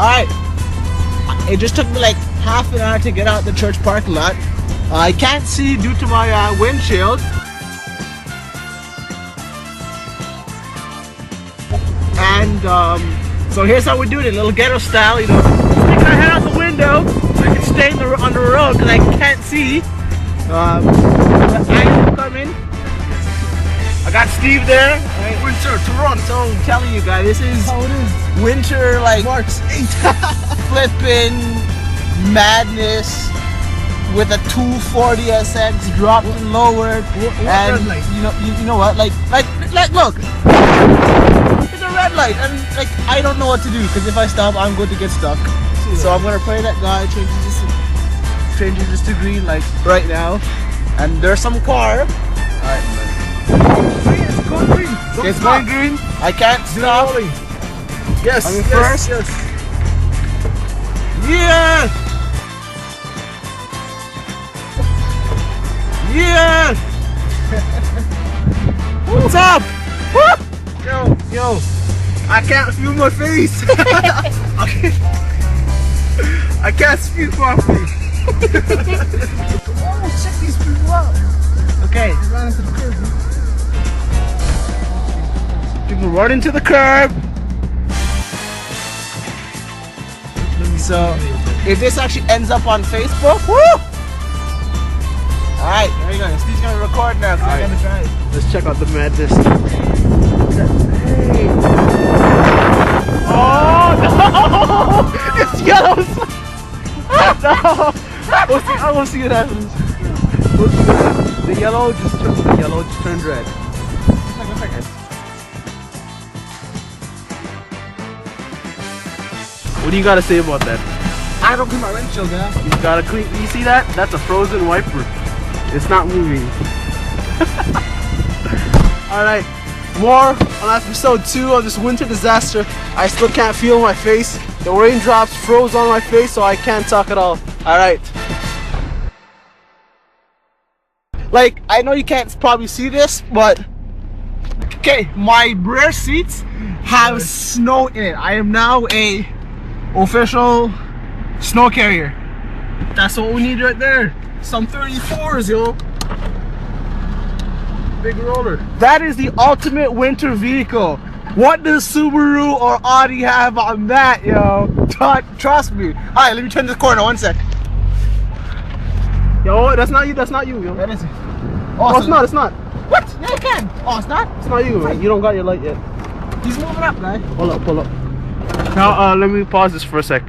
Alright. It just took me like half an hour to get out the church parking lot. I can't see due to my windshield. And so here's how we do it, a little ghetto style, you know. Stick my head out the window so I can stay on the road because I can't see. The ice coming. I got Steve there. Right. Winter, Toronto. So I'm telling you guys, this is winter, like March 8th. flipping madness with a 240 SX dropped and lowered. And you know what? Like look. It's a red light, and like I don't know what to do because if I stop, I'm going to get stuck. So I'm gonna pray that God changes this to green like right now. And there's some car. Alright, It's going green. it's going green. I can't stop. Yes. I'm in first. Yes. Yeah. Yeah. What's up? Yo. I can't feel my face. I can't speak properly. Oh, check these people out. Okay. They ran into the curb. People run into the curb. So, if this actually ends up on Facebook, woo! Alright, there you go. Steve's gonna record now because I'm gonna drive. Let's check out the madness. Hey. Oh no! It's yellow! No! We'll see what happens. The yellow just turned red. What do you gotta say about that? I don't clean my windshield, man. You gotta clean. You see that? That's a frozen wiper. It's not moving. Alright, more on episode 2 of this winter disaster. I still can't feel my face. The raindrops froze on my face, so I can't talk at all. Alright. Like, I know you can't probably see this, but okay, my rear seats have snow in it. I am now a official snow carrier. That's what we need right there. Some 34s, yo. Big roller. That is the ultimate winter vehicle. What does Subaru or Audi have on that, yo? Trust me. Alright, let me turn this corner 1 sec. Yo, that's not you, yo. That is it. Oh, it's not, it's not. What? Yeah, you can. Oh, it's not? It's not you, man. You don't got your light yet. He's moving up, guy. Pull up. Now, let me pause this for a sec.